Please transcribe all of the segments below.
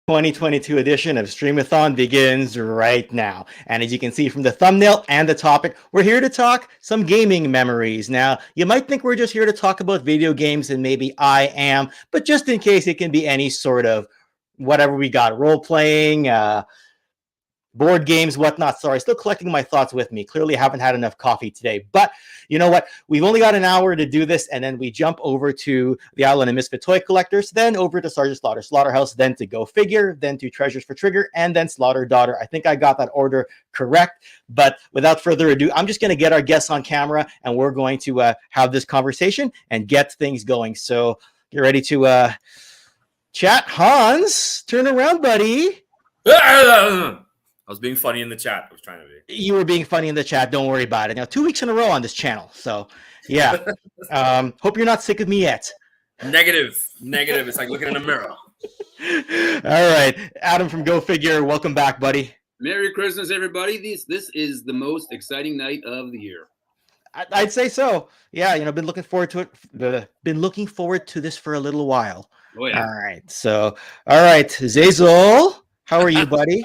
2022 edition of Streamathon begins right now. And as you can see from the thumbnail and the topic, we're here to talk some gaming memories. Now, you might think we're just here to talk about video games, and maybe I am, but just in case, it can be any sort of whatever we got, role-playing, board games, whatnot. Sorry, still collecting my thoughts with me. Clearly haven't had enough coffee today. But you know what? We've only got an hour to do this, and then we jump over to the Island of Misfit Toy Collectors, then over to Sergeant Slaughter Slaughterhouse, then to Go Figure, then to Treasures for Trigger, and then Slaughter Daughter. I think I got that order correct. But without further ado, I'm just going to get our guests on camera, and we're going to have this conversation and get things going. So get ready to chat. Hans, turn around, buddy. I was being funny in the chat. I was trying to be. You were being funny in the chat. Don't worry about it. Now, 2 weeks in a row on this channel. So, yeah. Hope you're not sick of me yet. Negative. It's like looking in a mirror. All right. Adam from Go Figure, welcome back, buddy. Merry Christmas, everybody. This is the most exciting night of the year. I'd say so. Yeah, been looking forward to it. Been looking forward to this for a little while. Oh, yeah. All right. So, all right. Zazel, how are you, buddy?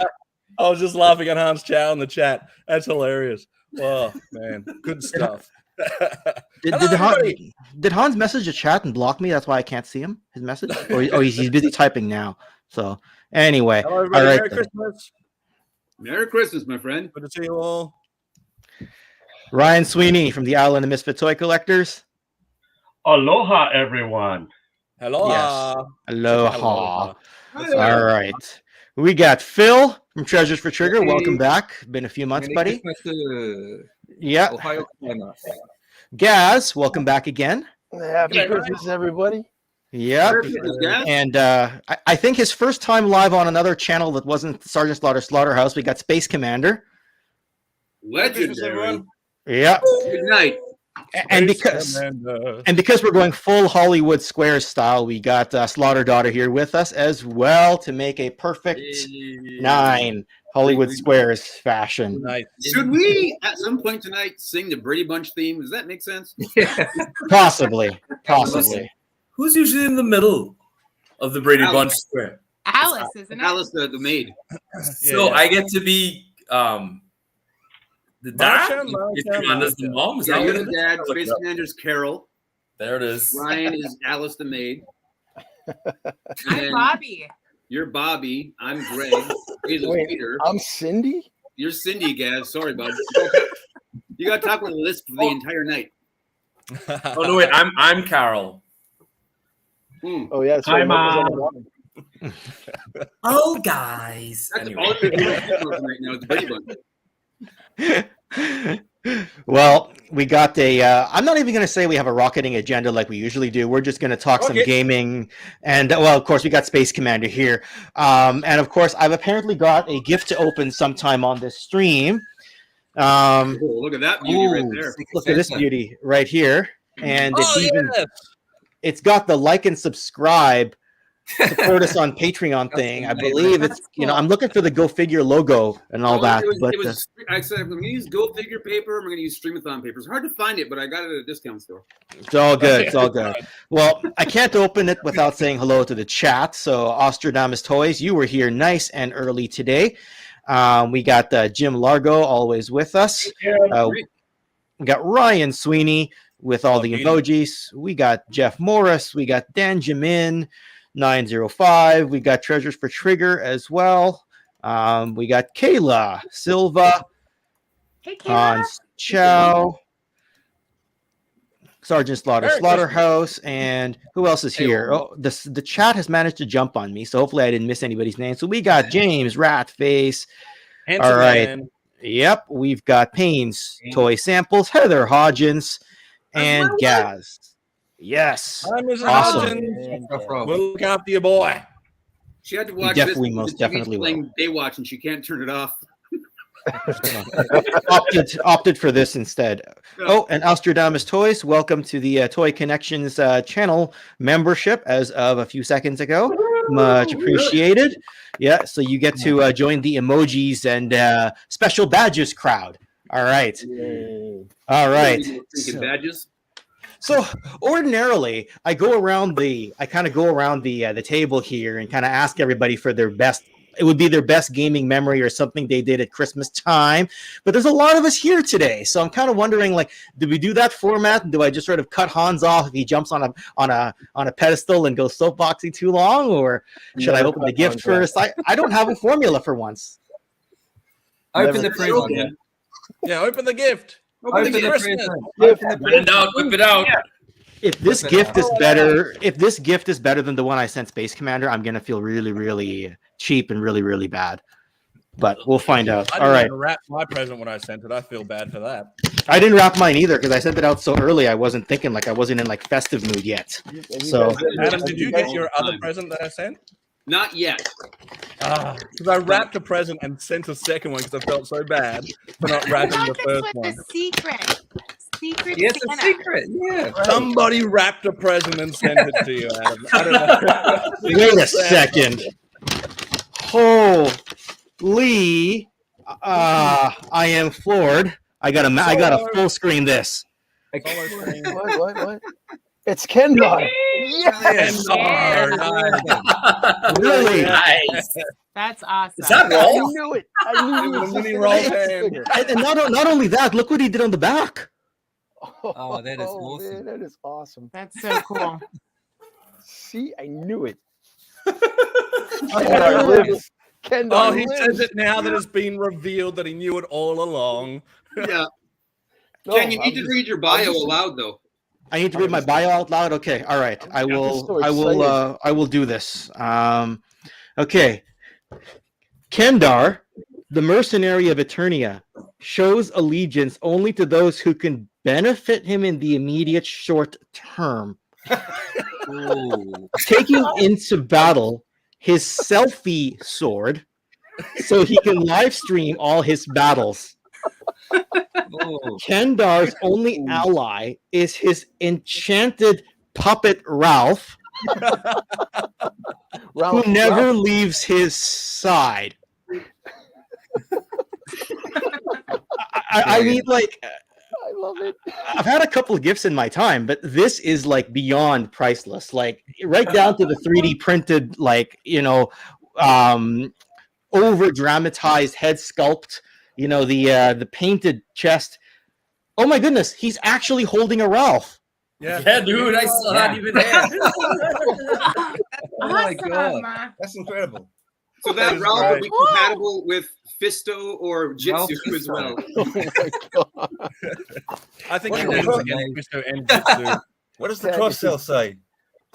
I was just laughing at Hans Chow in the chat. That's hilarious. Oh, man. Good stuff. Did Hans message the chat and block me? That's why I can't see him, his message? Or he's busy typing now. So, anyway. Hello, everybody. All right, Merry Christmas. Merry Christmas, my friend. Good to see you all. Ryan Sweeney from the Island of Misfit Toy Collectors. Aloha, everyone. Hello. Yes. Aloha. All right. We got Phil from Treasures for Trigger. Hey. Welcome back. Been a few months, buddy. Yeah. Gazz, welcome back again. Happy Christmas, everybody. Yeah. And I think his first time live on another channel that wasn't Sergeant Slaughterhouse. We got Space Commander. Legendary. Yeah. Good night. And because we're going full Hollywood Squares style, we got Slaughter Daughter here with us as well to make a perfect 9 Hollywood Squares fashion. Nice. Should we at some point tonight sing the Brady Bunch theme? Does that make sense? Possibly. Who's usually in the middle of the Brady Bunch square? Alice, isn't it? Alice, the maid. So I get to be the dad? If Commander's the mom? Yeah, you're the dad. Space Commander's Carol. There it is. Ryan is Alice the maid. I'm Bobby. You're Bobby. I'm Greg. Wait, Peter. I'm Cindy? You're Cindy, Gaz. Sorry, bud. You got to talk with a lisp for the entire night. Oh, no, wait. I'm Carol. Oh, yeah. Hi, Mom. Oh, guys. That's anyway. all right now. It's Brady Bunch. Well, we got I'm not even going to say we have a rocketing agenda like we usually do. We're just going to talk some gaming. And, well, of course, we got Space Commander here. And, of course, I've apparently got a gift to open sometime on this stream. Look at that beauty right there. Look at this beauty right here. And it's got the like and subscribe. Support us on Patreon thing. I believe it's I'm looking for the Go Figure logo and all that. I said I'm going to use Go Figure paper. I'm going to use Streamathon paper. It's hard to find it, but I got it at a discount store. It's all good. It's all good. Well, I can't open it without saying hello to the chat. So Ostradamus Toys, you were here nice and early today. We got Jim Largo always with us. We got Ryan Sweeney with all the emojis. We got Jeff Morris. We got Dan Jamin. 905. We got Treasures for Trigger as well. We got Kayla Silva. Hey, Kayla. Hans Chow. Sergeant Slaughterhouse. And who else is here? Oh, the chat has managed to jump on me, so hopefully I didn't miss anybody's name. So we got James Ratface. All right. Man. Yep. We've got Payne's Toy Samples, Heather Hodgins, and Gazz. Yes. Hi, Mrs. Awesome. We'll look after you, boy. She had to watch most definitely playing Baywatch, and she can't turn it off. opted for this instead. Oh, and Ostradamus Toys, welcome to the Toy Connections channel membership as of a few seconds ago. Much appreciated. Yeah, so you get to join the emojis and special badges crowd. All right. All right. Badges. So ordinarily, I kind of go around the table here and kind of ask everybody for their best. It would be their best gaming memory or something they did at Christmas time. But there's a lot of us here today, so I'm kind of wondering, like, do we do that format? Do I just sort of cut Hans off if he jumps on a pedestal and goes soapboxy too long, or should I open the gift first? I don't have a formula for once. Open the present. Yeah, open the gift. Open the present. Whip it out. If this gift is better than the one I sent Space Commander, I'm gonna feel really, really cheap and really, really bad. But we'll find out. I All right. didn't wrap my present when I sent it. I feel bad for that. I didn't wrap mine either because I sent it out so early. I wasn't thinking, like, I wasn't in like festive mood yet. So, Adam, did you get your other present that I sent? Not yet. Because I wrapped a present and sent a second one because I felt so bad for not wrapping the first one. The secret. Yes, a secret. Yeah. Somebody wrapped a present and sent it to you, Adam. I don't know. wait a second. Holy! I am floored. I gotta full screen this. What? It's Kendall. Yes. Really? Nice. That's awesome. Is that I roll? knew it. I knew It it. was a mini roll game. And not only that, look what he did on the back. Oh, that is awesome. Man, that is awesome. That's so cool. See, I knew it. Kendall lives. Kendall Oh, he lives. says it now that it's been revealed that he knew it all along. Yeah. No, Ken, you need to read your bio aloud, though. I need to read my bio out loud. Okay, all right. I will do this. Okay. Kendar, the mercenary of Eternia, shows allegiance only to those who can benefit him in the immediate short term. Taking into battle his selfie sword so he can live stream all his battles. Kendar's only ally is his enchanted puppet Ralph, who never leaves his side. I mean, like, I love it. I've had a couple of gifts in my time, but this is like beyond priceless. Like, right down to the 3D printed, like, over dramatized head sculpt. The painted chest. Oh my goodness, he's actually holding a Ralph. Yeah, dude, I saw that even there. Oh my God. That's incredible. So that Ralph great. would be compatible with Fisto or Jitsu as well. Oh my God. I think What he is wins it? against Mr. Enjutsu. What does the cross cell say?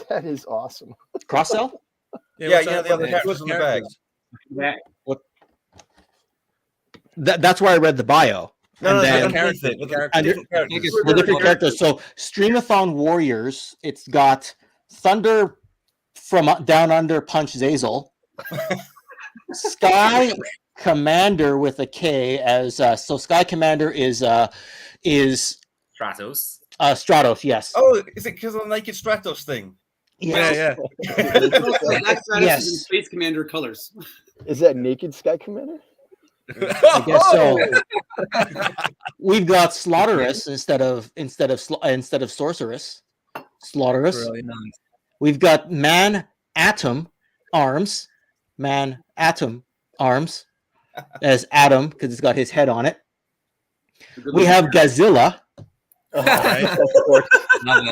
That is awesome. Cross sell? Yeah, what's the that? other characters on the bags. That's where I read the bio. No, And then- underneath it. With the Under- different characters. The different characters. So Streamathon Warriors, it's got Thunder from Down Under Punch Zazel. Sky Commander with a K as so Sky Commander is Stratos. Stratos, yes. Oh, is it because of the Naked Stratos thing? Yeah. That's Yes. in Space Commander colors. Is that Naked Sky Commander? I guess so. We've got Slaughterhouse instead of Sorceress. Slaughterhouse. Really nice. We've got Man Atom Arms as Adam because it's got his head on it. We have Godzilla. Right. Love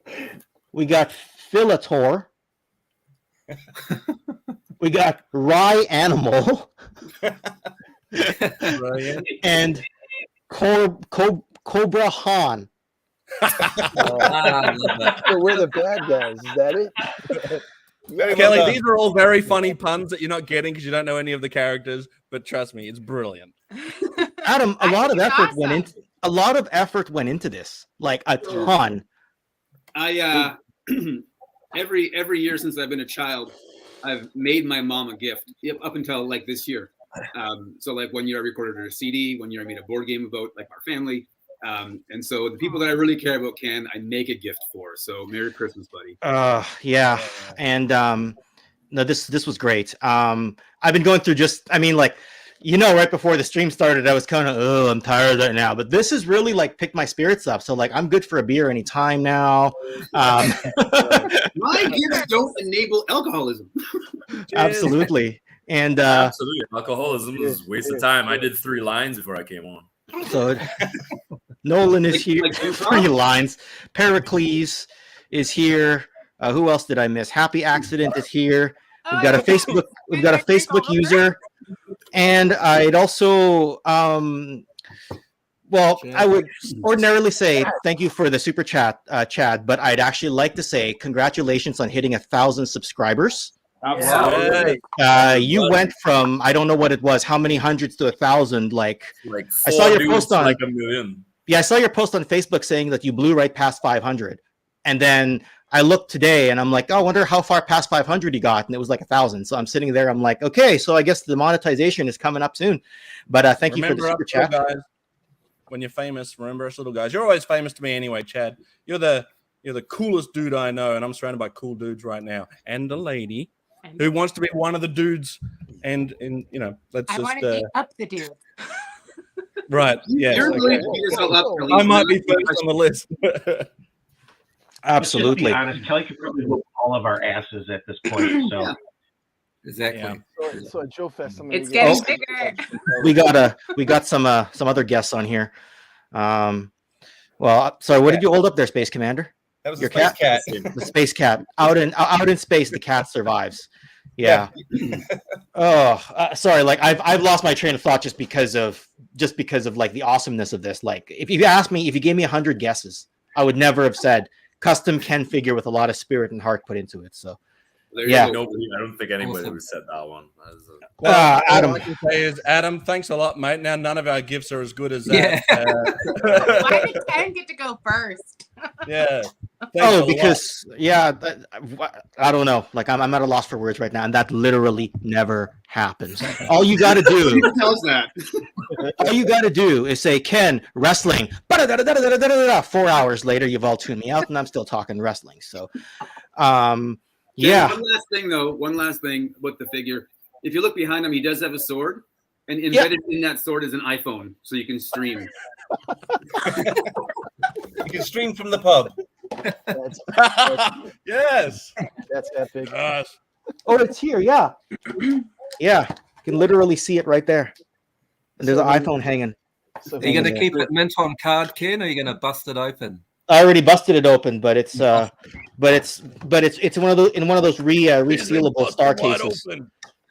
it. We got Philator. We got Rye Animal Brilliant. and Cobra Han. I love that. So we're the bad guys. Is that it? Very Kelly, well done. these are all very funny puns that you're not getting because you don't know any of the characters. But trust me, it's brilliant. Adam, a I lot of think it's effort went awesome. into this, like a ton. I every year since I've been a child, I've made my mom a gift. Yep, up until like this year. So like 1 year I recorded her a CD. 1 year I made a board game about like our family. And so the people that I really care about, I make a gift for. So Merry Christmas, buddy. Yeah, and no, this was great. I've been going through you know, right before the stream started, I was kind of, oh, I'm tired right now. But this has really like picked my spirits up. So like, I'm good for a beer anytime now. My gifts don't enable alcoholism. Absolutely. And Absolutely, alcoholism is a waste of time. I did 3 lines before I came on. so Nolan is here. Like you 3 lines. Pericles is here. Who else did I miss? Happy Accident is here. We've got a Facebook. We've got a Facebook user, and I'd also, well, I would ordinarily say thank you for the super chat, Chad, but I'd actually like to say congratulations on hitting 1,000 subscribers. You went from, I don't know what it was, how many hundreds to 1,000. Like I saw your post on like 1 million. Yeah, I saw your post on Facebook saying that you blew right past 500, and then I looked today and I'm like, oh, I wonder how far past 500 you got, and it was like 1,000. So I'm sitting there, I'm like, okay, so I guess the monetization is coming up soon. But thank you for the super chat. Guys, when you're famous, remember us little guys. You're always famous to me anyway, Chad. You're the coolest dude I know, and I'm surrounded by cool dudes right now, and a lady who wants to be one of the dudes. And you know, I want to be up the dude. Right? Yeah. You're going to beat yourself up. I might be first on the list. Absolutely. Let's just be honest, Kelly could probably whoop all of our asses at this point. So Exactly. So at Joe Fest, It's getting bigger. we got some other guests on here. Well, sorry, what did you hold up there, Space Commander? That was Your a space cat. The space cat out in space. The cat survives. Yeah. Sorry. Like I've lost my train of thought just because of like the awesomeness of this. Like if you asked me, if you gave me 100 guesses, I would never have said custom Ken figure with a lot of spirit and heart put into it. So yeah, nobody. I don't think anybody would have said that one. Well, Adam. all I can say is, Adam, thanks a lot, mate. Now none of our gifts are as good as Yeah. that. Why did Ken get to go first? Yeah. Because I don't know. Like I'm at a loss for words right now, and that literally never happens. All you got to do. Tell us that. All you got to do is say Ken wrestling. 4 hours later, you've all tuned me out, and I'm still talking wrestling. So, yeah. One last thing with the figure. If you look behind him, he does have a sword, and embedded in that sword is an iPhone, so you can stream. You can stream from the pub. Yes. That's epic. Gosh. Oh, it's here. Yeah. Yeah. You can literally see it right there. And there's an iPhone hanging. So Are you going to keep it mint on card, Ken, or are you going to bust it open? I already busted it open, but it's one of those resealable star cases.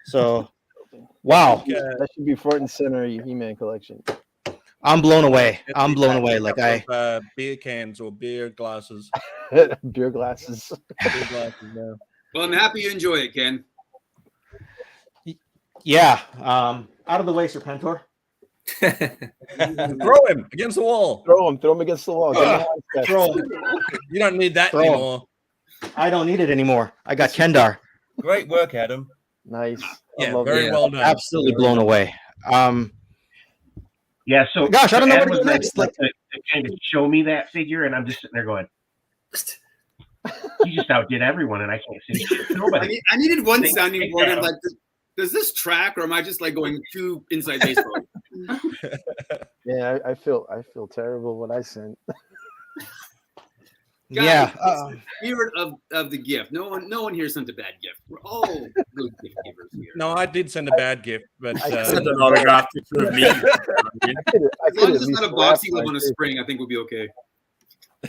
So, wow. That should be front and center of your He-Man collection. I'm blown away. Like beer cans or beer glasses. Beer glasses. Beer glasses now. Well, I'm happy you enjoy it, Ken. Yeah. Out of the way, Serpentor. Throw him against the wall. Throw him against the wall. Throw him. You don't need that Throw him. anymore. I don't need it anymore. I got Kendar. Great work, Adam. Nice. Yeah, love very it. well done. Absolutely blown away. yeah, so Gosh, I don't know Adam what to do was next. nice to kind of show me that figure, and I'm just sitting there going, "You just outdid everyone, and I can't see shit. Nobody." I needed one Thanks, sounding board. I'm like, does this track, or am I just like going too inside baseball? Yeah, I feel terrible when I sent. Yeah. Spirit of the gift. No one here sent a bad gift. We're all good gift givers here. No, I did send a bad gift, but I sent an autograph picture of me. As long as it's not a box you live on a spring, I think we'll be okay.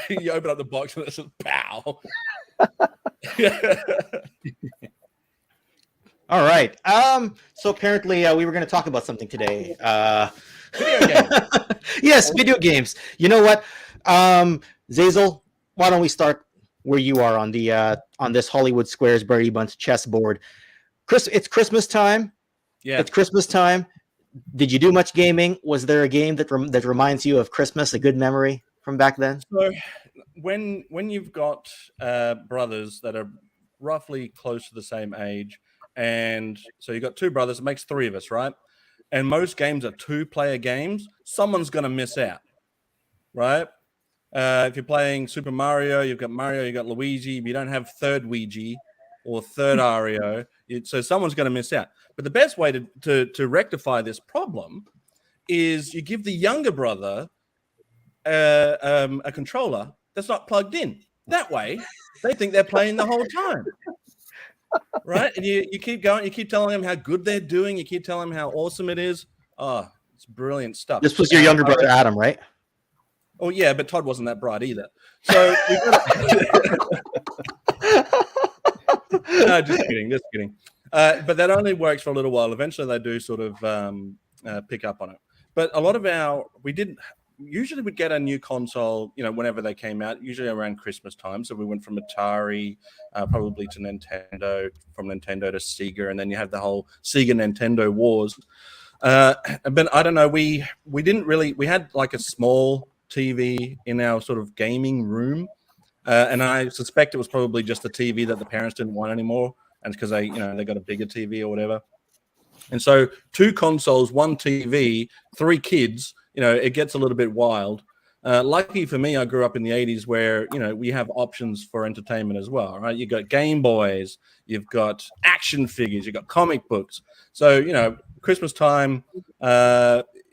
You open up the box and it says "pow." All right. So apparently we were going to talk about something today. Video games. Yes, video games. You know what? Zazel, why don't we start where you are on the on this Hollywood Squares Brady Bunch chessboard? It's Christmas time. Yeah. It's Christmas time. Did you do much gaming? Was there a game that reminds you of Christmas, a good memory from back then? So when you've got brothers that are roughly close to the same age, and so you've got 2 brothers, it makes 3 of us, right? And most games are 2-player games. Someone's going to miss out, right? If you're playing Super Mario, you've got Luigi. If you don't have third Ouija, or third ario. So someone's going to miss out. But the best way to rectify this problem is you give the younger brother a controller that's not plugged in. That way, they think they're playing the whole time. Right? And you keep going, you keep telling them how good they're doing, you keep telling them how awesome it is. Oh, it's brilliant stuff. This was your younger brother, Adam, right? Oh, yeah, but Todd wasn't that bright either. So no, just kidding. But that only works for a little while. Eventually, they do sort of pick up on it. But a lot of usually we'd get a new console, whenever they came out, usually around Christmas time. So we went from Atari, probably to Nintendo, from Nintendo to Sega, and then you have the whole Sega Nintendo wars. But I don't know, we had like a small TV in our sort of gaming room, and I suspect it was probably just a TV that the parents didn't want anymore, and because they got a bigger TV or whatever. And so 2 consoles, 1 TV, 3 kids, it gets a little bit wild. Lucky for me, I grew up in the 80s where, we have options for entertainment as well, right? You've got Game Boys, you've got action figures, you've got comic books. So, Christmas time,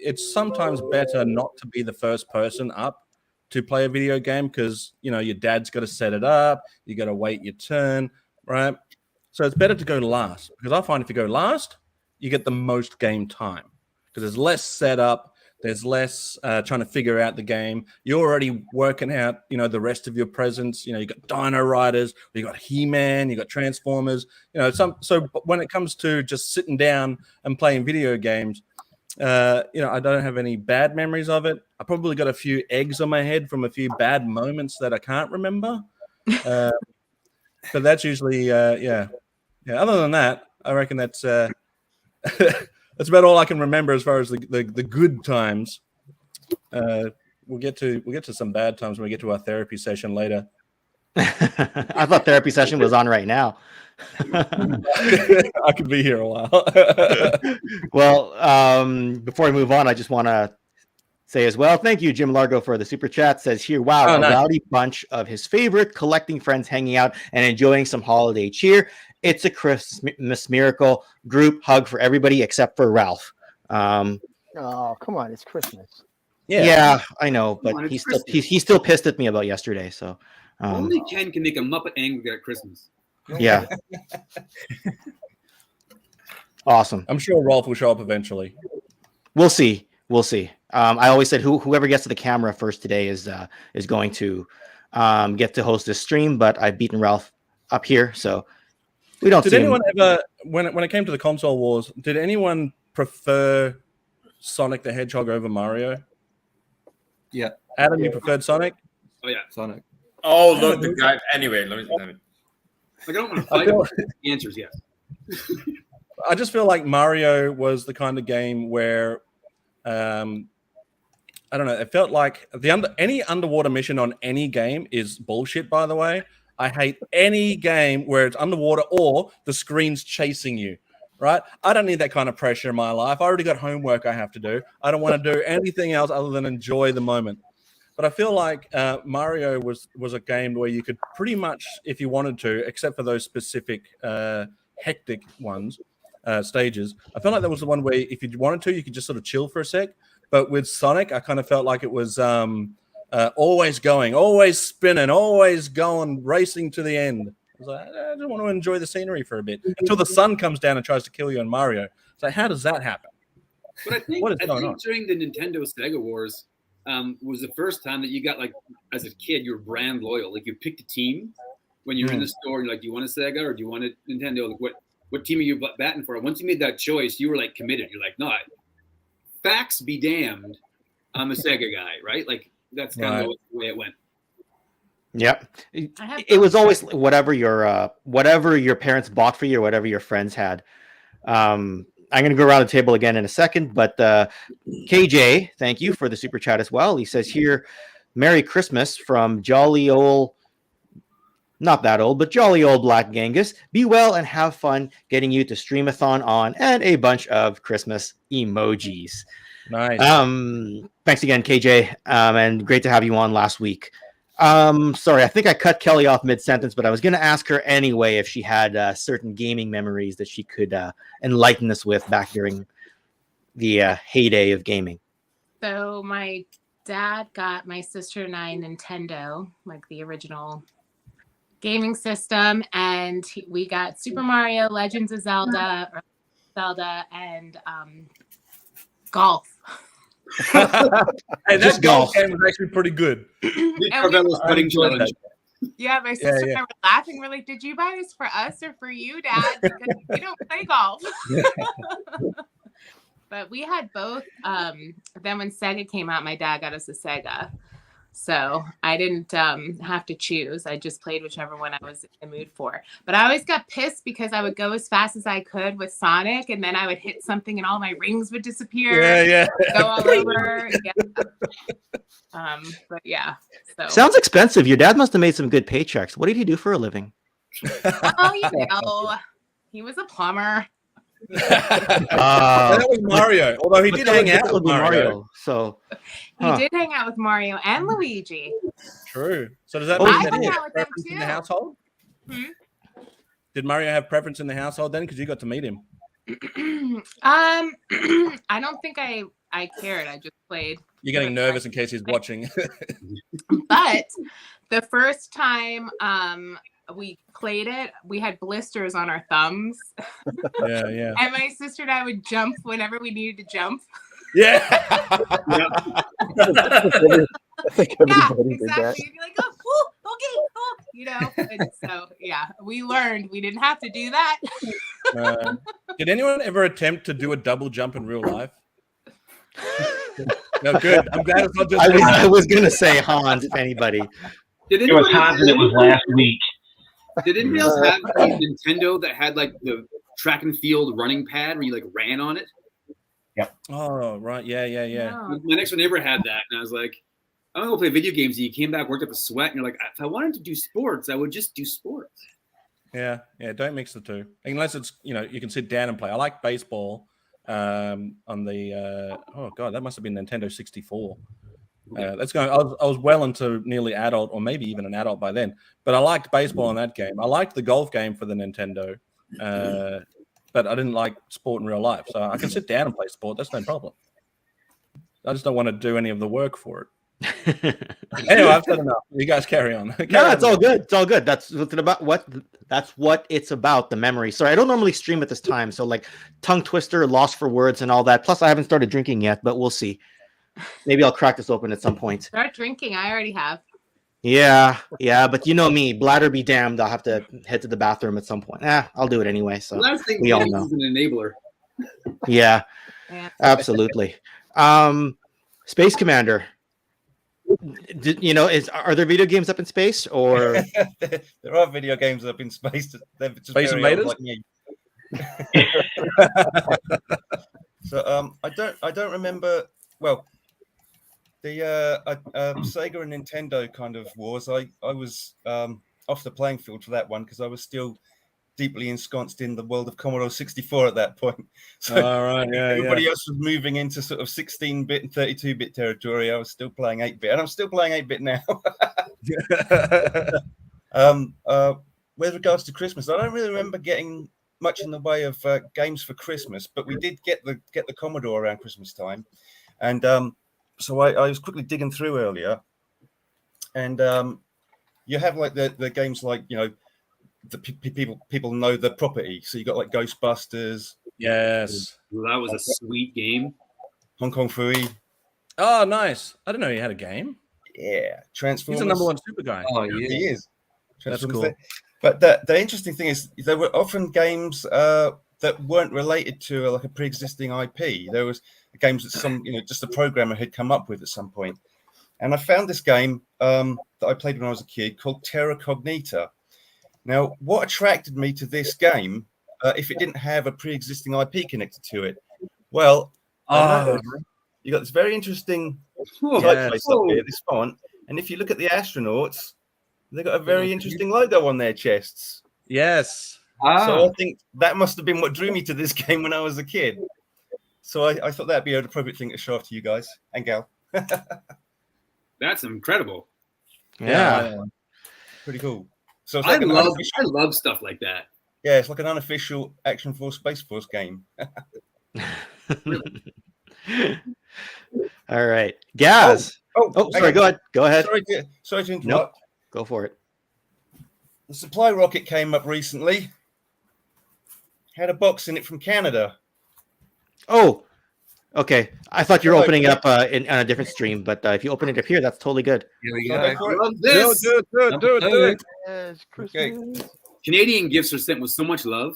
it's sometimes better not to be the first person up to play a video game because, your dad's got to set it up, you got to wait your turn, right? So it's better to go last because I find if you go last, you get the most game time because there's less setup. There's less trying to figure out the game. You're already working out, the rest of your presents. You got Dino Riders, you got He-Man, you got Transformers. So when it comes to just sitting down and playing video games, I don't have any bad memories of it. I probably got a few eggs on my head from a few bad moments that I can't remember. But that's usually, yeah. Other than that, I reckon that's. That's about all I can remember as far as the good times. We'll get to some bad times when we get to our therapy session later. I thought therapy session was on right now. I could be here a while. Well, before we move on, I just want to say as well, thank you, Jim Largo, for the super chat. Says here, wow, a rowdy bunch of his favorite collecting friends hanging out and enjoying some holiday cheer. It's a Christmas miracle. Group hug for everybody except for Ralph. Oh, come on, it's Christmas. Yeah, I know, but he's still pissed at me about yesterday. So only Ken can make a Muppet angry at Christmas. Yeah. Awesome. I'm sure Rolf will show up eventually. We'll see. I always said whoever gets to the camera first today is going to get to host this stream, but I've beaten Ralph up here, so we don't. Did anyone ever, when it came to the console wars, did anyone prefer Sonic the Hedgehog over Mario? Yeah. Adam, you preferred Sonic? Oh yeah, Sonic. Oh look, the guy. Anyway, let me. Like, I don't want to fight. The answer is yes. I just feel like Mario was the kind of game where, I don't know. It felt like any underwater mission on any game is bullshit. By the way, I hate any game where it's underwater or the screen's chasing you. Right? I don't need that kind of pressure in my life. I already got homework I have to do. I don't want to do anything else other than enjoy the moment. But I feel like Mario was a game where you could pretty much, if you wanted to, except for those specific hectic ones, stages, I felt like that was the one where if you wanted to, you could just sort of chill for a sec. But with Sonic, I kind of felt like it was always going, always spinning, always going, racing to the end. I was like, I just want to enjoy the scenery for a bit until the sun comes down and tries to kill you in Mario. So how does that happen? But I think during the Nintendo Sega Wars was the first time that you got, like, as a kid, you were brand loyal. Like, you picked a team when you're in the store. You're like, do you want a Sega or do you want a Nintendo? Like, what team are you batting for? Once you made that choice, you were like committed. You're like, no, facts be damned, I'm a Sega guy, right? Like, that's kind of the way it went. Yep. It was always whatever your parents bought for you or whatever your friends had. I'm going to go around the table again in a second, but KJ, thank you for the super chat as well. He says here, Merry Christmas from jolly old, not that old, but jolly old Black Genghis. Be well and have fun getting you to Streamathon on, and a bunch of Christmas emojis. Nice. Thanks again, KJ, and great to have you on last week. Sorry, I think I cut Kelly off mid-sentence, but I was going to ask her anyway if she had certain gaming memories that she could enlighten us with back during the heyday of gaming. So my dad got my sister and I a Nintendo, like the original gaming system, and we got Super Mario, Legends of Zelda, and golf. Hey, that golf game was actually pretty good. Yeah, my sister and I were laughing. We're like, "Did you buy this for us or for you, Dad? Because we don't play golf." But we had both. Then when Sega came out, my dad got us a Sega. So I didn't have to choose. I just played whichever one I was in the mood for. But I always got pissed because I would go as fast as I could with Sonic, and then I would hit something and all my rings would disappear. Yeah. Go all over. But yeah. So. Sounds expensive. Your dad must have made some good paychecks. What did he do for a living? Oh, he was a plumber. That was Mario. Although he did hang out with Mario. So he did hang out with Mario and Luigi. True. So does that mean that he had preference in the household? Did Mario have preference in the household then? Because you got to meet him. I don't think I cared. I just played. You're getting nervous in case he's watching. But the first time we played it, we had blisters on our thumbs. Yeah. And my sister and I would jump whenever we needed to jump. I think everybody did that. You'd be like, okay. And so we learned we didn't have to do that. Did anyone ever attempt to do a double jump in real life? No, good. I'm glad it's not just. I was gonna say Hans, if anybody. It was Hans, and it was last week. Did anybody else have a Nintendo that had like the track and field running pad where you like ran on it? Yep. Oh, right. Yeah. No. My next door neighbor had that, and I was like, I'm gonna go play video games. And you came back, worked up a sweat, and you're like, if I wanted to do sports, I would just do sports. Yeah. Don't mix the two unless it's you can sit down and play. I like baseball on the oh god, that must have been Nintendo 64. Let's go. I was well into nearly adult, or maybe even an adult by then. But I liked baseball on that game. I liked the golf game for the Nintendo, but I didn't like sport in real life. So I can sit down and play sport. That's no problem. I just don't want to do any of the work for it. Anyway, I've said enough. You guys carry on. No, it's all good. It's all good. That's what it's about. The memory. Sorry, I don't normally stream at this time, so like tongue twister, lost for words, and all that. Plus, I haven't started drinking yet, but we'll see. Maybe I'll crack this open at some point. Start drinking. I already have. Yeah, but you know me, bladder be damned. I'll have to head to the bathroom at some point. I'll do it anyway. So we all know. Is an enabler. Yeah, absolutely. Space Commander. Are there video games up in space, or there are video games up in space? They're just Space Invaders. like me. So I don't remember. Well, the Sega and Nintendo kind of wars. I was off the playing field for that one because I was still deeply ensconced in the world of Commodore 64 at that point. So everybody else was moving into sort of 16-bit and 32-bit territory. I was still playing 8-bit, and I'm still playing 8-bit now. With regards to Christmas, I don't really remember getting much in the way of games for Christmas, but we did get the Commodore around Christmas time, and so I was quickly digging through earlier, and you have like the games like the people know the property. So you got like Ghostbusters. Yes, well, that was a sweet game. Hong Kong Phooey. Oh, nice! I didn't know you had a game. Yeah, Transformers. He's the number one super guy. Oh, yeah. He is. That's cool. But the interesting thing is there were often games that weren't related to like a pre-existing IP. There was games that some just a programmer had come up with at some point. And I found this game that I played when I was a kid called Terra Cognita. Now, what attracted me to this game, if it didn't have a pre-existing IP connected to it? Well, you got this very interesting typeface up here, this font, and if you look at the astronauts, they've got a very interesting logo on their chests. Yes. So I think that must have been what drew me to this game when I was a kid. So I thought that'd be an appropriate thing to show off to you guys and Gal. That's incredible. Yeah. Pretty cool. So it's I like love stuff like that. Yeah, it's like an unofficial Action Force Space Force game. All right, Gazz. Sorry. Go ahead. Go ahead. Sorry to interrupt. Nope. Go for it. The supply rocket came up recently. Had a box in it from Canada. Oh, okay. I thought you were opening it up on a different stream, but if you open it up here, that's totally good. Here we I go. love this. Do it. Yes, Christmas. Okay. Canadian gifts are sent with so much love.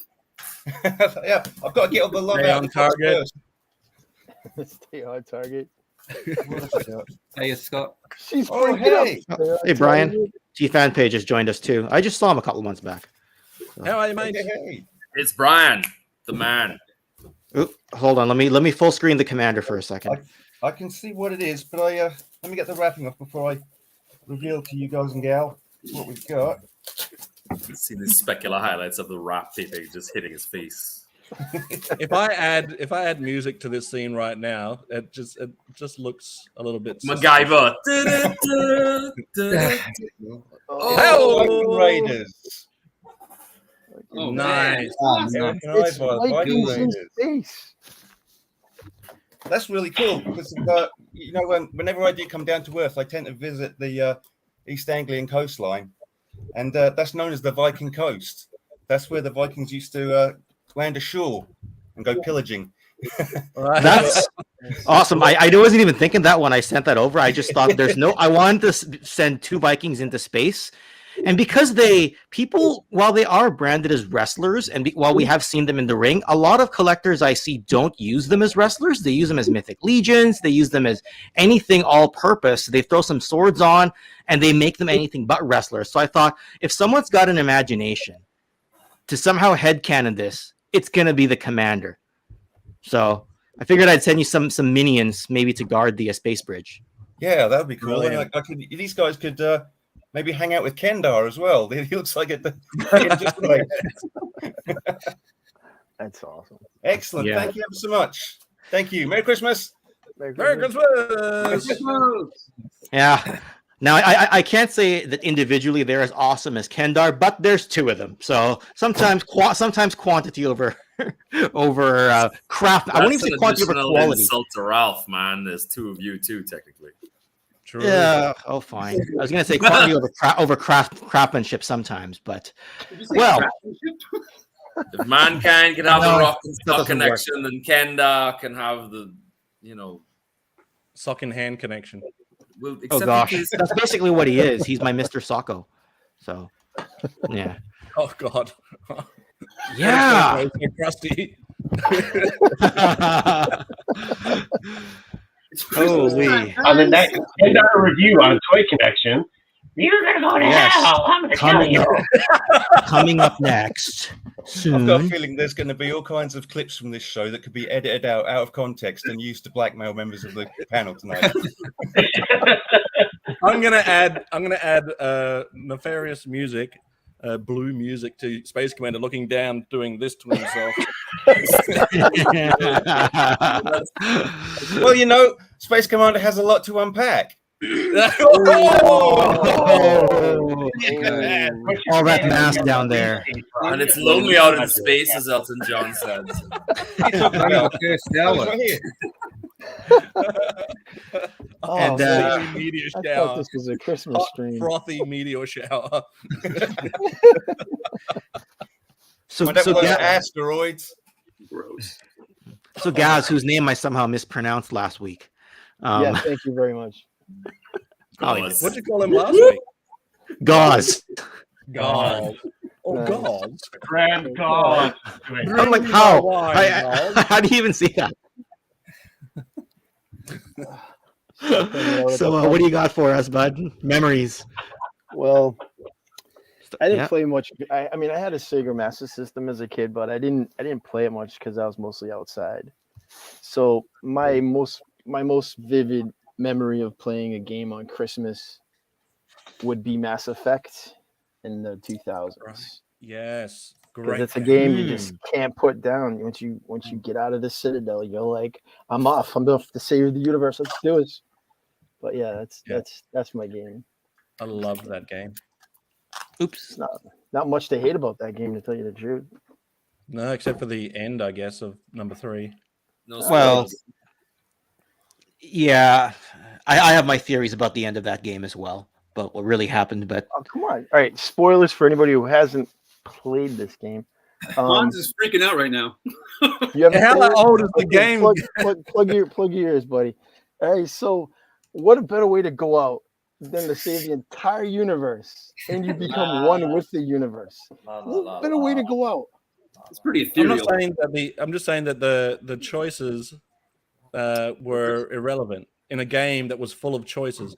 Yeah, I've got to get all the love Stay out on of the box target. first. Stay on target. Hey, Scott. She's Oh, freaking hey. out. Hey, Brian. G-Fan Page has joined us too. I just saw him a couple months back. How are you, mate? Hey. It's Brian, the man. Ooh, hold on. Let me full screen the commander for a second. I can see what it is, but let me get the wrapping off before I reveal to you guys and gal what we've got. See the specular highlights of the wrap paper just hitting his face. If I add music to this scene right now, it just looks a little bit MacGyver. Viking Raiders. Oh, Nice. American It's Idol, Vikings Viking in Raiders. space. That's really cool because whenever I do come down to Earth, I tend to visit the East Anglian coastline, and that's known as the Viking Coast. That's where the Vikings used to land ashore and go pillaging. That's awesome. I wasn't even thinking that when I sent that over. I just thought I wanted to send two Vikings into space. And because people, while they are branded as wrestlers, and while we have seen them in the ring, a lot of collectors I see don't use them as wrestlers. They use them as mythic legions. They use them as anything all-purpose. They throw some swords on, and they make them anything but wrestlers. So I thought, if someone's got an imagination to somehow headcanon this, it's going to be the commander. So I figured I'd send you some minions, maybe to guard the space bridge. Yeah, that would be cool. Brilliant. These guys could maybe hang out with Kendar as well. He looks like it. Just right. That's awesome. Excellent. Yeah. Thank you ever so much. Thank you. Merry Christmas. Merry Christmas. Yeah. Now I can't say that individually they're as awesome as Kendar, but there's two of them. So sometimes quantity over craft. I won't even say quantity over quality. Insult to Ralph, man. There's two of you too, technically. True. Yeah. Oh, fine. I was gonna say quantity over craftsmanship sometimes, but well. If mankind can have No, the rock and that stock doesn't connection, then Kendar can have the, sock in hand connection. Well, Oh gosh, that's basically what he is. He's my Mr. Socko. So, yeah. Oh God. Yeah. So crusty. Holy. On the next $10 review on Toy Connection, you're gonna go to hell. I'm gonna tell you. Coming up next soon. I've got a feeling there's going to be all kinds of clips from this show that could be edited out of context and used to blackmail members of the panel tonight. I'm gonna add nefarious music, blue music to Space Commander looking down, doing this to himself. Well, Space Commander has a lot to unpack. All that mass down there. And it's lonely out in space, as Elton John said. And meteor I shower. thought this was a Christmas stream. Frothy meteor shower. so asteroids. Gross. So Gazz, whose name I somehow mispronounced last week. Yeah, thank you very much. What'd you call him last week? Gazz. Gazz. Oh, Gazz. Grand Gazz. I'm like, how? How do you even see that? So, what do you got for us, bud? Memories. Well, I didn't play much. I mean, I had a Sega Master System as a kid, but I didn't play it much because I was mostly outside. So my most vivid memory of playing a game on Christmas would be Mass Effect in the 2000s. Right. Yes, Because great. it's a game you just can't put down. Once you get out of the Citadel, you're like, I'm off. I'm off to save the universe. Let's do it. But yeah, that's my game. I loved that game. Oops. Not much to hate about that game, to tell you the truth. No, except for the end, I guess, of number 3. No Well, spoilers. yeah, I have my theories about the end of that game as well, but what really happened. But Oh, come on. All right, spoilers for anybody who hasn't played this game. Hans is freaking out right now. You haven't How played it? old is the Okay, game? plug your ears, buddy. All right, so what a better way to go out than to save the entire universe and you become one with the universe. What better way to go out? It's pretty I'm ethereal. not saying that I'm just saying that the choices were irrelevant in a game that was full of choices.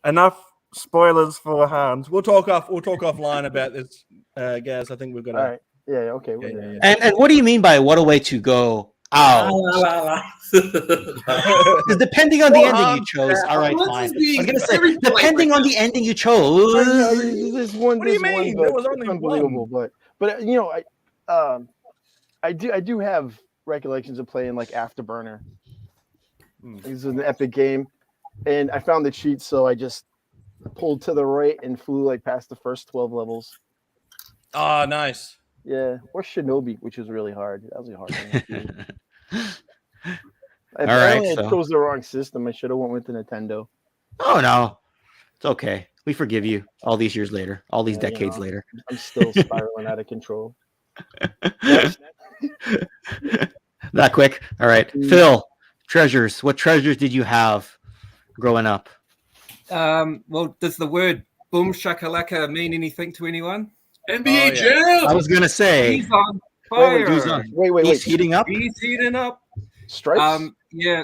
Enough spoilers for Hans. We'll talk offline about this, Gaz. I think we've got to. All right. Yeah, okay. Yeah. And what do you mean by what a way to go out? Because depending on the ending you chose, all right, fine. I was gonna say, depending on the ending you chose. There's one. What do you there's one, mean? but There was only it's unbelievable. one. But I do have recollections of playing like Afterburner. This is an epic game, and I found the cheat, so I just pulled to the right and flew like past the first 12 levels. Oh, nice. Yeah, or Shinobi, which was really hard. That was a hard one. I chose the wrong system. I should have went with the Nintendo. Oh no, it's okay. We forgive you. All these years later, all these decades later. I'm still spiraling out of control. That quick. All right, Phil. Treasures. What treasures did you have growing up? Well, does the word boom shakalaka mean anything to anyone? NBA Jam. I was gonna say. He's on fire. Wait. He's heating up. He's heating up. Stripes. Yeah.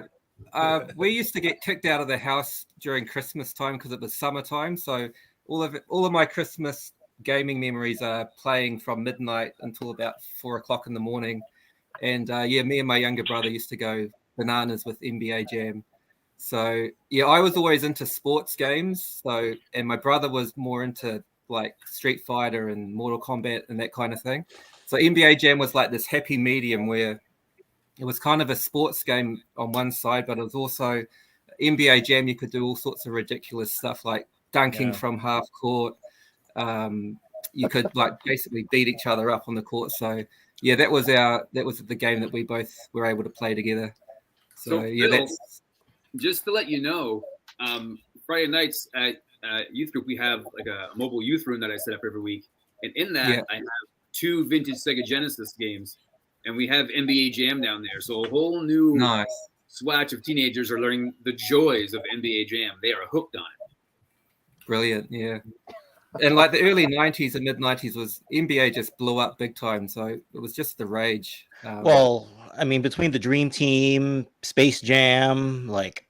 We used to get kicked out of the house during Christmas time because it was summertime. So all of my Christmas gaming memories are playing from midnight until about 4 o'clock in the morning. And me and my younger brother used to go bananas with NBA Jam. So I was always into sports games. And my brother was more into like Street Fighter and Mortal Kombat and that kind of thing. So NBA Jam was like this happy medium where it was kind of a sports game on one side, but it was also NBA Jam. You could do all sorts of ridiculous stuff like dunking from half court. You could like basically beat each other up on the court. So that was the game that we both were able to play together. So Phil, that's just to let you know, Friday nights at youth group, we have like a mobile youth room that I set up every week. And in that, I have 2 vintage Sega Genesis games. And we have NBA Jam down there. So a whole new swatch of teenagers are learning the joys of NBA Jam. They are hooked on it. Brilliant, yeah. And like the early 90s and mid-90s was NBA just blew up big time. So it was just the rage. Well, I mean, between the Dream Team, Space Jam, like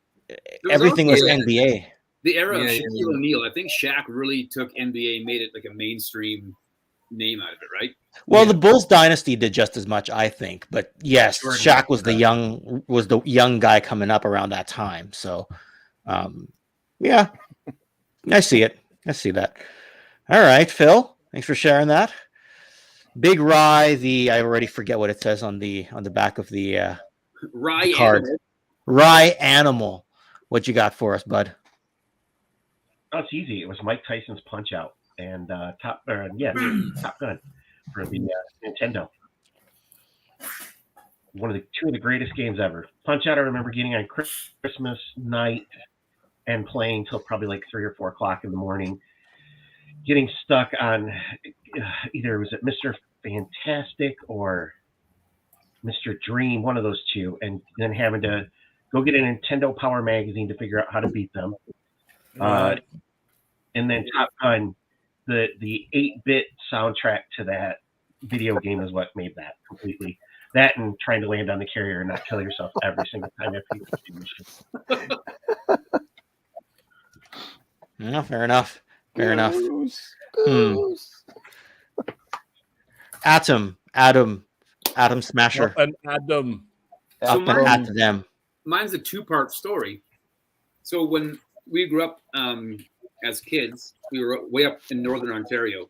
everything was NBA. The era of Shaquille O'Neal. I think Shaq really took NBA and made it like a mainstream name out of it, right? Well, the Bulls dynasty did just as much, I think. But yes, Shaq was the young guy coming up around that time. So, I see it. I see that. All right, Phil. Thanks for sharing that. Big Rye. I already forget what it says on the back of the Rye card. Animal. Rye Animal. What you got for us, bud? Oh, it's easy. It was Mike Tyson's Punch Out and Top Gun for the Nintendo. Two of the greatest games ever. Punch Out I remember getting on Christmas night and playing till probably like 3 or 4 o'clock in the morning. Getting stuck on either was it Mr. Fantastic or Mr. Dream, one of those two, and then having to go get a Nintendo Power magazine to figure out how to beat them. And then Top Gun, the 8-bit soundtrack to that video game is what made that completely. That and trying to land on the carrier and not kill yourself every single time after you mission. Yeah, fair enough. Fair enough. Adam Smasher. Up and Adam. Up and at them. Mine's a 2-part story. So when we grew up as kids, we were way up in northern Ontario.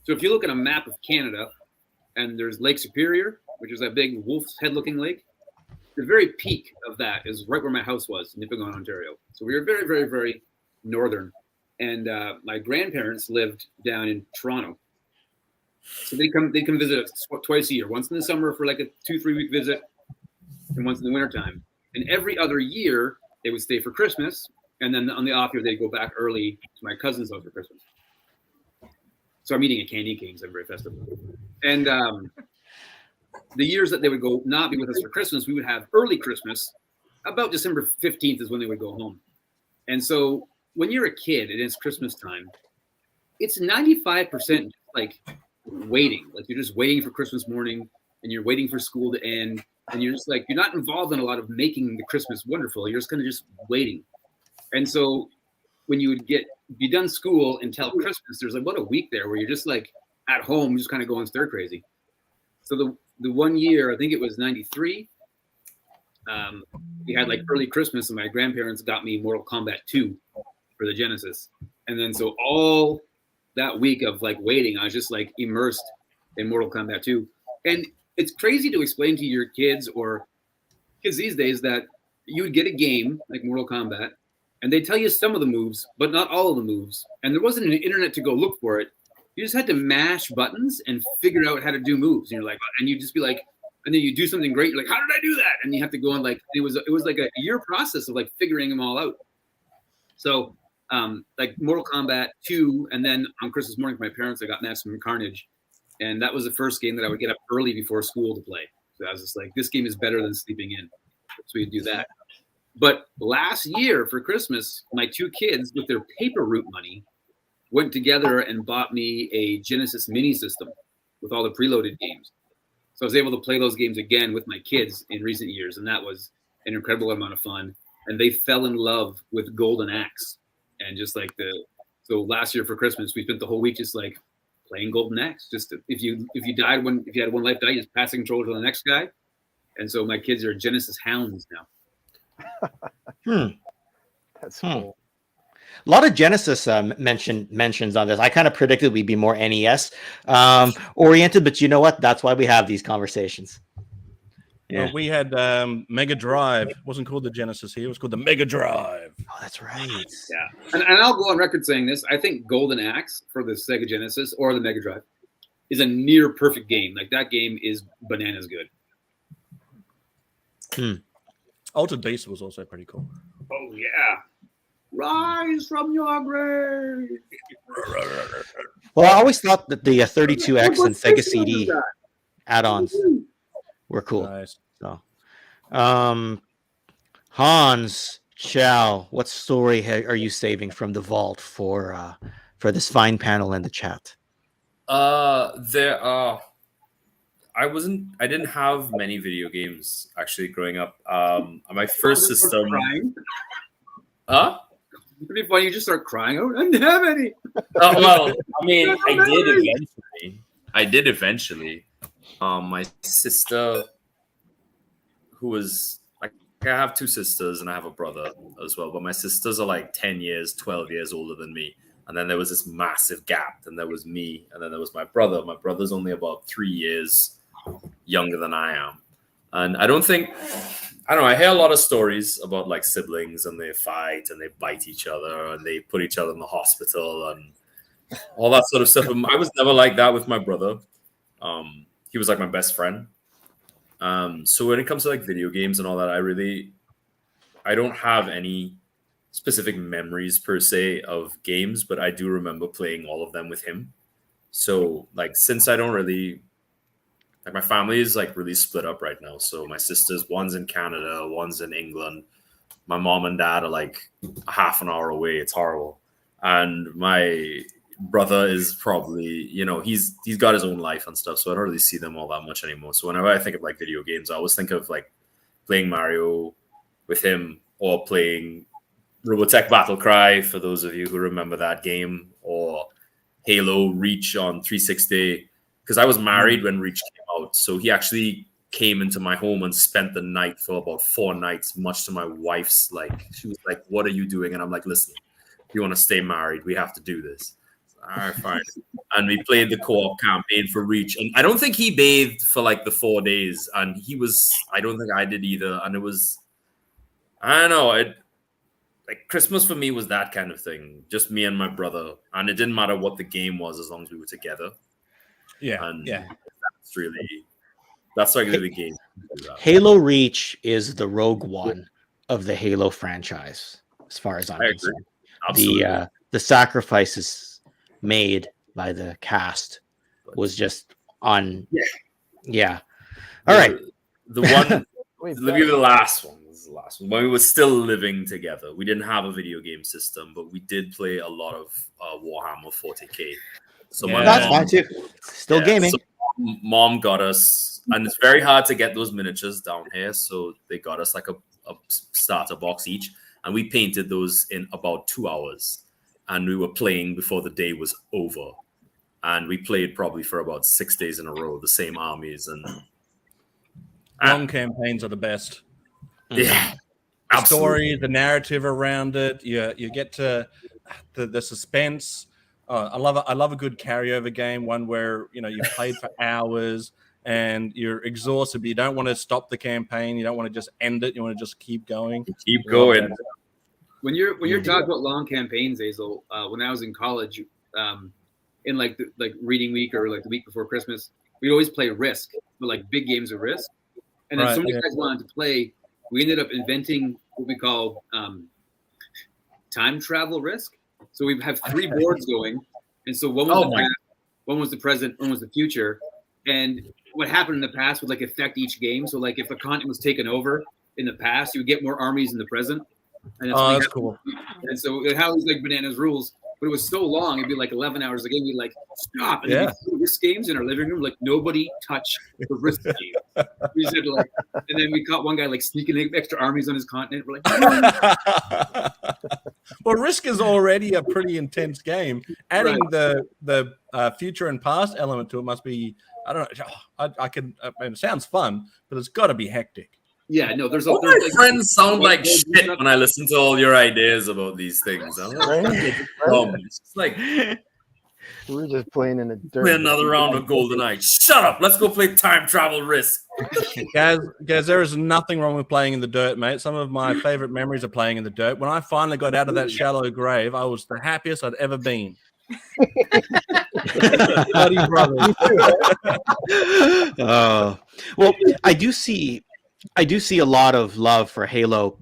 So if you look at a map of Canada, and there's Lake Superior, which is that big wolf's head looking lake, the very peak of that is right where my house was in Nipigon, Ontario. So we were very, very, very northern. and my grandparents lived down in Toronto. So they come visit us twice a year, once in the summer for like a 2-3 week visit, and once in the wintertime. And every other year they would stay for Christmas, and then on the off year they'd go back early to my cousin's house for Christmas. So I'm eating at Candy Kings every festival. And the years that they would go not be with us for Christmas, we would have early Christmas. About December 15th is when they would go home. And so when you're a kid and it's Christmas time, it's 95% like waiting. Like you're just waiting for Christmas morning, and you're waiting for school to end, and you're just like, you're not involved in a lot of making the Christmas wonderful. You're just kind of just waiting. And so when you would be done school until Christmas, there's about a week there where you're just like at home, just kind of going stir crazy. So the one year, I think it was 93, we had like early Christmas, and my grandparents got me Mortal Kombat 2 for the Genesis. And then so all that week of like waiting, I was just like immersed in Mortal Kombat 2. And it's crazy to explain to your kids or kids these days that you would get a game like Mortal Kombat, and they tell you some of the moves, but not all of the moves. And there wasn't an internet to go look for it. You just had to mash buttons and figure out how to do moves. And you're like, and you just be like, and then you do something great. You're like, how did I do that? And you have to go and like, it was like a year process of like figuring them all out. So like Mortal Kombat 2, and then on Christmas morning for my parents, I got Maximum Carnage. And that was the first game that I would get up early before school to play. So I was just like, this game is better than sleeping in. So we'd do that. But last year for Christmas, my two kids with their paper route money went together and bought me a Genesis mini system with all the preloaded games. So I was able to play those games again with my kids in recent years. And that was an incredible amount of fun. And they fell in love with Golden Axe. And just like so last year for Christmas, we spent the whole week just like playing Golden Axe. Just if you had one life die, just passing control to the next guy. And so my kids are Genesis hounds now. That's cool. A lot of Genesis mentions on this. I kind of predicted we'd be more NES oriented, but you know what? That's why we have these conversations. Yeah, we had Mega Drive. It wasn't called the Genesis here. It was called the Mega Drive. Oh, that's right. Yeah, and I'll go on record saying this. I think Golden Axe for the Sega Genesis or the Mega Drive is a near perfect game. Like that game is bananas good. Altered Beast was also pretty cool. Oh yeah. Rise from your grave. Well, I always thought that the 32X and Sega CD add-ons were cool. Nice. So, Hans Chow, what story are you saving from the vault for this fine panel in the chat? There are. I didn't have many video games actually growing up. My first system. Huh? It'd be funny. You just start crying. Oh, I didn't have any. Well, I mean, I did eventually. My sister, who was like, I have two sisters and I have a brother as well, but my sisters are like 10 years, 12 years older than me. And then there was this massive gap. And there was me, and then there was my brother. My brother's only about 3 years younger than I am. And I don't know, I hear a lot of stories about like siblings and they fight and they bite each other and they put each other in the hospital and all that sort of stuff. I was never like that with my brother. He was like my best friend. So when it comes to like video games and all that, I don't have any specific memories per se of games, but I do remember playing all of them with him. So like, since I don't really, like my family is like really split up right now. So my sisters, one's in Canada, one's in England. My mom and dad are like a half an hour away. It's horrible. And my brother is probably, he's got his own life and stuff. So I don't really see them all that much anymore. So whenever I think of like video games, I always think of like playing Mario with him or playing Robotech Battle Cry, for those of you who remember that game, or Halo Reach on 360. Because I was married when Reach came out. So he actually came into my home and spent the night for about 4 nights, much to my wife's, like, she was like, what are you doing? And I'm like, listen, if you want to stay married, we have to do this. All right, fine. And we played the co-op campaign for Reach. And I don't think he bathed for like the 4 days. And I don't think I did either. And it was, I don't know. like Christmas for me was that kind of thing, just me and my brother, and it didn't matter what the game was as long as we were together. Yeah, And yeah. that's like the game. Halo Reach is the Rogue One of the Halo franchise, as far as I'm concerned. Absolutely. The sacrifices made by the cast was just on. Yeah. All right. The one. Wait, Let me give you the last one. This is the last one. When we were still living together, we didn't have a video game system, but we did play a lot of Warhammer 40k. So my That's mom, fine too. Still gaming. So mom got us, and it's very hard to get those miniatures down here. So they got us like a starter box each, and we painted those in about 2 hours. And we were playing before the day was over. And we played probably for about 6 days in a row, the same armies. And long campaigns are the best. Yeah. The story, the narrative around it, you get to the suspense. I love a good carryover game, one where you played for hours and you're exhausted, but you don't want to stop the campaign. You don't want to just end it. You want to just keep going. Keep going. When you're talking about long campaigns, Hazel, when I was in college, in like reading week or like the week before Christmas, we'd always play Risk, but like big games of Risk. And then so many guys wanted to play, we ended up inventing what we call time travel Risk. So we have 3 boards going, and so one was the past, one was the present, one was the future. And what happened in the past would like affect each game. So like if a continent was taken over in the past, you would get more armies in the present. And that's cool. And so it had these like bananas rules, but it was so long. It'd be like 11 hours a game. We'd like stop and then we'd play Risk games in our living room. Like nobody touch the Risk game. We just had to like, and then we caught one guy like sneaking extra armies on his continent. We're like, well, Risk is already a pretty intense game. Adding the future and past element to it must be, I don't know. I can. It sounds fun, but it's got to be hectic. Yeah, no, there's all my friends sound like shit when I listen to all your ideas about these things. It's like we're just playing in the dirt. Play another round of GoldenEye. Shut up. Let's go play time travel Risk. Gazz, there is nothing wrong with playing in the dirt, mate. Some of my favorite memories are playing in the dirt. When I finally got out of that shallow grave, I was the happiest I'd ever been. Bloody brothers. Well, I do see a lot of love for Halo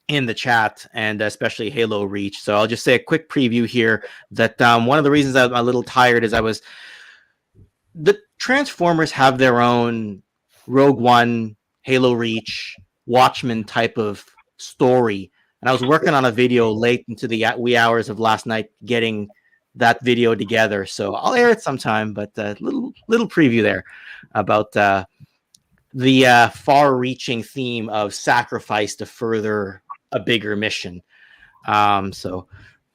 in the chat, and especially Halo Reach. So I'll just say a quick preview here that one of the reasons I'm a little tired is the Transformers have their own Rogue One, Halo Reach, Watchmen type of story. And I was working on a video late into the wee hours of last night getting that video together. So I'll air it sometime, but little preview there about the far-reaching theme of sacrifice to further a bigger mission. So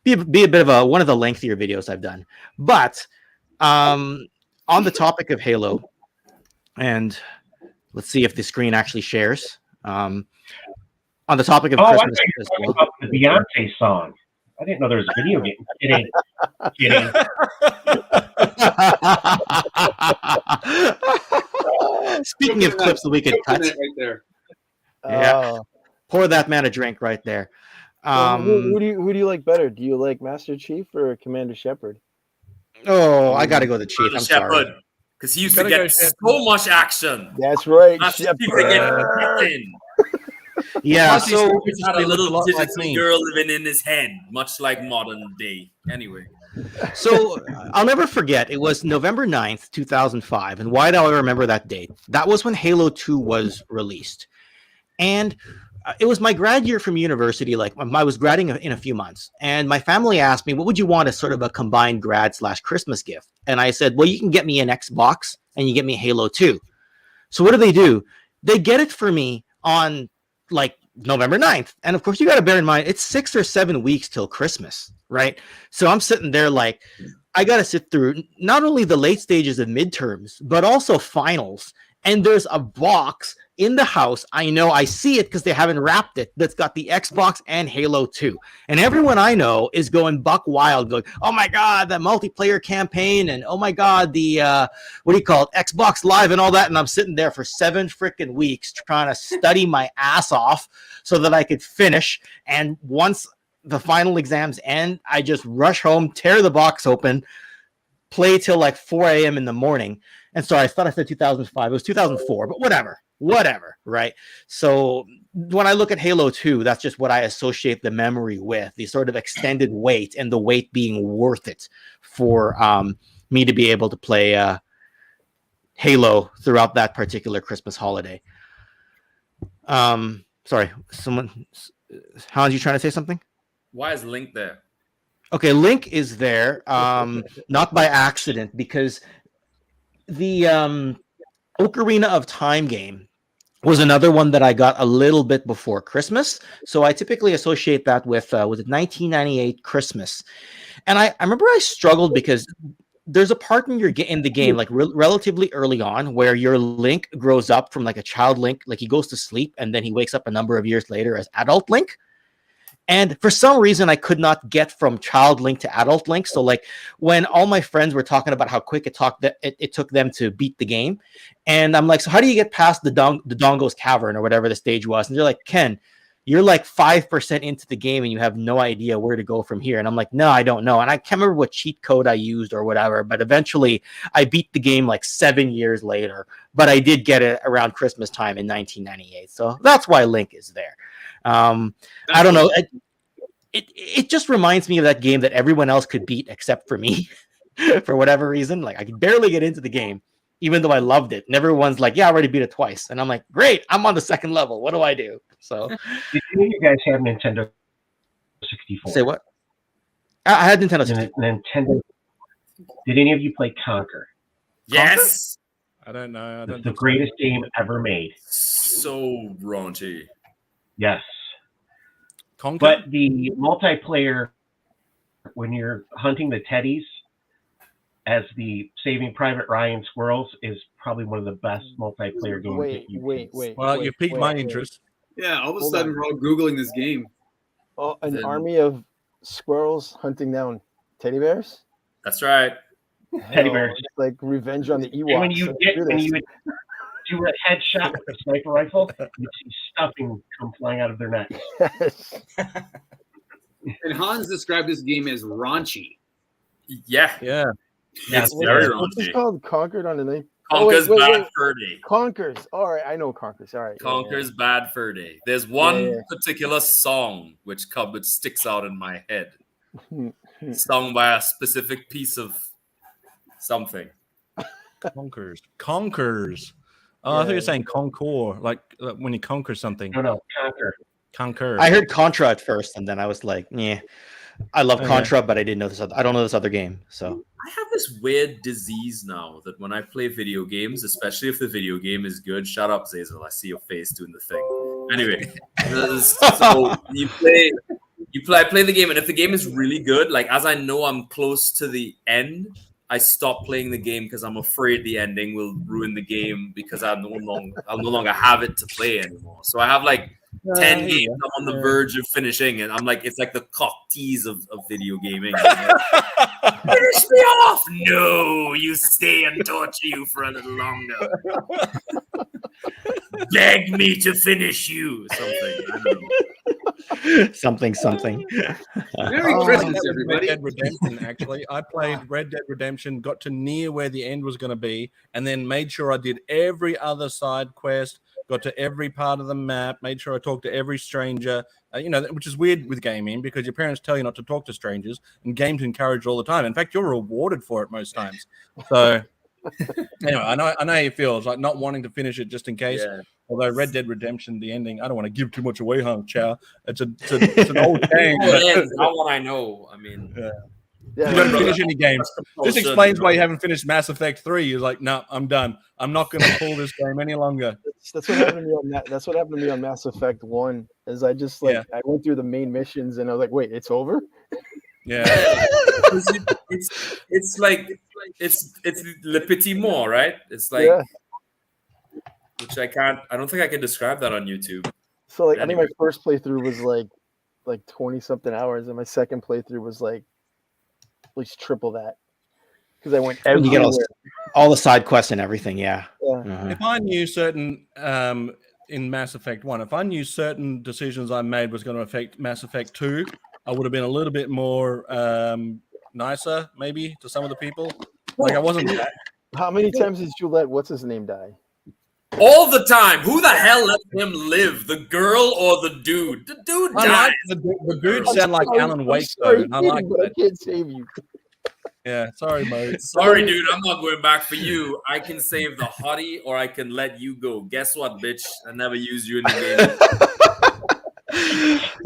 be a bit of one of the lengthier videos I've done. But on the topic of Halo, and let's see if the screen actually shares. On the topic of Christmas as well. About the Beyonce song. I didn't know there was a video game. Kidding. Speaking of clips that we could cut. Right there. Yeah. Pour that man a drink right there. Who do you like better? Do you like Master Chief or Commander Shepard? Oh, I got to go the Chief. I'm sorry. Because he used to get so much action. That's right. Yeah, so he had a little digital girl living in his head, much like modern day. Anyway. So I'll never forget. It was November 9th, 2005. And why do I remember that date? That was when Halo 2 was released. And it was my grad year from university. Like I was graduating in a few months. And my family asked me, what would you want as sort of a combined grad/Christmas gift? And I said, well, you can get me an Xbox and you get me Halo 2. So what do? They get it for me on like November 9th. And of course, you got to bear in mind, it's 6 or 7 weeks till Christmas, right? So I'm sitting there like, I got to sit through not only the late stages of midterms, but also finals. And there's a box in the house. I know I see it because they haven't wrapped it. That's got the Xbox and Halo 2. And everyone I know is going buck wild, going, oh my God, the multiplayer campaign. And oh my God, the, Xbox Live and all that. And I'm sitting there for 7 freaking weeks trying to study my ass off so that I could finish. And once the final exams end, I just rush home, tear the box open, play till like 4 a.m. in the morning. And sorry, I thought I said 2005. It was 2004, but whatever, right? So when I look at Halo 2, that's just what I associate the memory with, the sort of extended wait, and the wait being worth it for me to be able to play Halo throughout that particular Christmas holiday. Sorry, someone, Hans, you trying to say something? Why is Link there? Okay, Link is there, not by accident, because the Ocarina of Time game was another one that I got a little bit before Christmas. So I typically associate that with 1998 Christmas. And I remember I struggled because there's a part in the game, like relatively early on, where your Link grows up from like a child Link, like he goes to sleep and then he wakes up a number of years later as adult Link. And for some reason, I could not get from child Link to adult Link. So like when all my friends were talking about how quick it took them to beat the game, and I'm like, so how do you get past the Dongo's Cavern or whatever the stage was? And they're like, Ken, you're like 5% into the game and you have no idea where to go from here. And I'm like, no, I don't know. And I can't remember what cheat code I used or whatever, but eventually I beat the game like 7 years later, but I did get it around Christmas time in 1998. So that's why Link is there. I don't know. It just reminds me of that game that everyone else could beat except for me for whatever reason. Like I could barely get into the game, even though I loved it. And everyone's like, yeah, I already beat it twice. And I'm like, great, I'm on the second level. What do I do? So did any of you guys have Nintendo 64? Say what? I had Nintendo 64. Nintendo. Did any of you play Conquer? Yes. I don't know. It's the greatest game ever made. So raunchy. Yes. Conquer? But the multiplayer, when you're hunting the teddies as the Saving Private Ryan squirrels, is probably one of the best multiplayer games. Wait. Well, you piqued my interest. Yeah, all of a sudden we're all Googling this game. Oh, an army of squirrels hunting down teddy bears? That's right. Teddy bears. It's like Revenge on the Ewoks. And when you would do a headshot with a sniper rifle, you'd see stuffing come flying out of their necks. Yes. And Hans described this game as raunchy. Yeah. It's very What's this raunchy. called? Conquered on the night. Conker's Bad Fur Day. Conkers. All right, I know Conkers. All right. Conker's Bad Fur Day. There's one particular song which sticks out in my head, sung by a specific piece of something. Conkers. Oh, I thought you were saying conquer, like when you conquer something. No, Conquer. I heard Contra at first, and then I was like, yeah, I love Contra, but I didn't know this. I don't know this other game. So I have this weird disease now that when I play video games, especially if the video game is good, shut up, Zazel. I see your face doing the thing. Anyway, so I play the game, and if the game is really good, like as I know I'm close to the end, I stop playing the game because I'm afraid the ending will ruin the game because I'll no longer have it to play anymore. So I have like 10 games I'm on the verge of finishing, and I'm like, it's like the cock tease of video gaming. Like, finish me off! No, you stay and torture you for a little longer. Beg me to finish you. Something. I don't know. something. Merry Christmas, everybody. Red Dead Redemption, actually. I played Red Dead Redemption, got to near where the end was going to be, and then made sure I did every other side quest, got to every part of the map, made sure I talked to every stranger, which is weird with gaming because your parents tell you not to talk to strangers, and games encourage all the time. In fact, you're rewarded for it most times. So anyway, I know how it feels, like not wanting to finish it just in case. Yeah. Although Red Dead Redemption, the ending, I don't want to give too much away, Chow. It's an old game. It's not what I know. I mean, Yeah, you don't finish any games. This explains why you haven't finished Mass Effect 3. You're like, no, I'm done. I'm not going to pull this game any longer. That's what happened to me on that. That's what happened to me on Mass Effect 1. Is I just I went through the main missions and I was like, wait, it's over? Yeah. it's like it's Le Petit Mort, right? It's like which I don't think I can describe that on YouTube. So I think my first playthrough was like 20 something hours, and my second playthrough was like at least triple that because I went everywhere. You get all the side quests and everything. Yeah. If I knew certain in Mass Effect 1, if I knew certain decisions I made was going to affect Mass Effect 2, I would have been a little bit more nicer, maybe, to some of the people. Like I wasn't. How many times has Juliet, what's his name, die? All the time. Who the hell let him live? The girl or the dude? The dude I died. like the dude sound like Alan Wake though, Sorry, and I like but I that. can't save you. Yeah, sorry, Mo. Sorry, dude. I'm not going back for you. I can save the hottie or I can let you go. Guess what, bitch? I never use you in the game.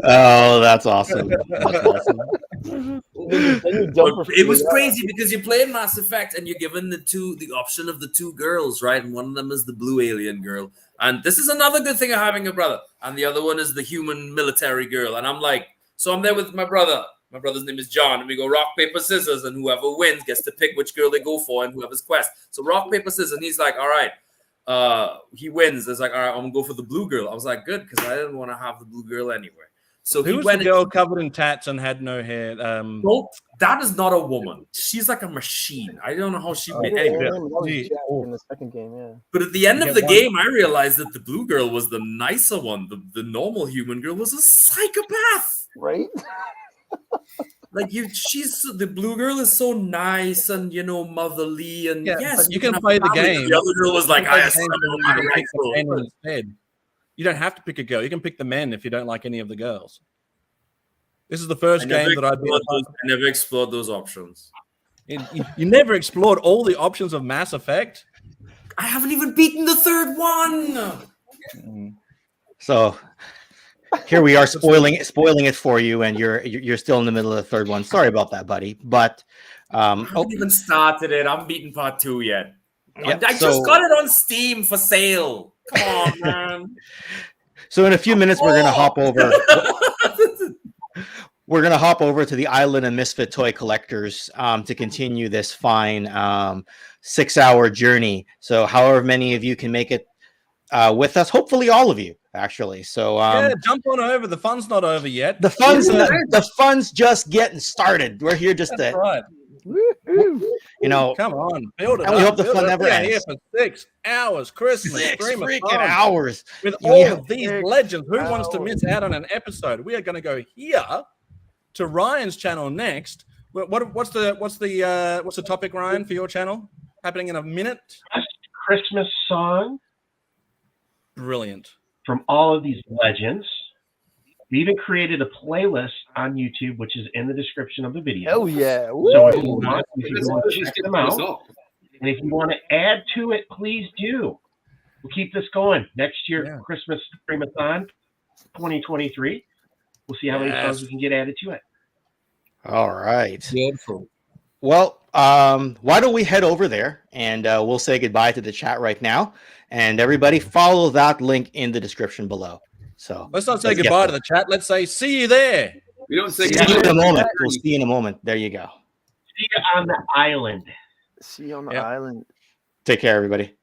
Oh, that's awesome. That's awesome. It was crazy because you play Mass Effect and you're given the option of the two girls, right? And one of them is the blue alien girl. And this is another good thing of having a brother. And the other one is the human military girl. And I'm like, so I'm there with my brother. My brother's name is John. And we go rock, paper, scissors. And whoever wins gets to pick which girl they go for and whoever's quest. So rock, paper, scissors. And he's like, all right. He wins. It's like, all right, I'm going to go for the blue girl. I was like, good, because I didn't want to have the blue girl anyway. So Who was the girl covered in tats and had no hair? Nope, that is not a woman. She's like a machine. I don't know how she made anyway. In the second game, yeah. But at the end of the game, I realized that the blue girl was the nicer one. The normal human girl was a psychopath. Right? Like she's the blue girl is so nice and motherly and yes, you can play the game. The other girl was like, I assembled my rifle. Instead. You don't have to pick a girl. You can pick the men if you don't like any of the girls. This is the first game that I never explored those options. You never explored all the options of Mass Effect? I haven't even beaten the third one. So here we are spoiling it for you, and you're still in the middle of the third one. Sorry about that, buddy. But I haven't even started it. I'm beating part 2 yet. Yep, I just got it on Steam for sale. Come on, man. So in a few minutes, we're gonna hop over. We're gonna hop over to the Island and Misfit toy collectors to continue this fine 6-hour journey. So however many of you can make it with us, hopefully all of you, actually. So yeah, jump on over. The fun's not over yet. The fun's just getting started. We're here just to. Right. Come on, build it. And we hope the fun never ends. Here for 6 hours, Christmas, 6 freaking hours with all of these legends. Who wants to miss out on an episode? We are going to go here to Ryan's channel next. What's the topic, Ryan, for your channel? Happening in a minute. Best Christmas song. Brilliant. From all of these legends. We even created a playlist on YouTube, which is in the description of the video. Oh yeah! Woo! So if you want to check them out, and if you want to add to it, please do. We'll keep this going next year. Christmas Streamathon 2023. We'll see how many songs we can get added to it. All right. Beautiful. Well, why don't we head over there and we'll say goodbye to the chat right now, and everybody follow that link in the description below. So let's not say goodbye to the chat. Let's say see you there. We don't say see you in a moment. We'll see you in a moment. There you go. See you on the island. See you on the island. Take care, everybody.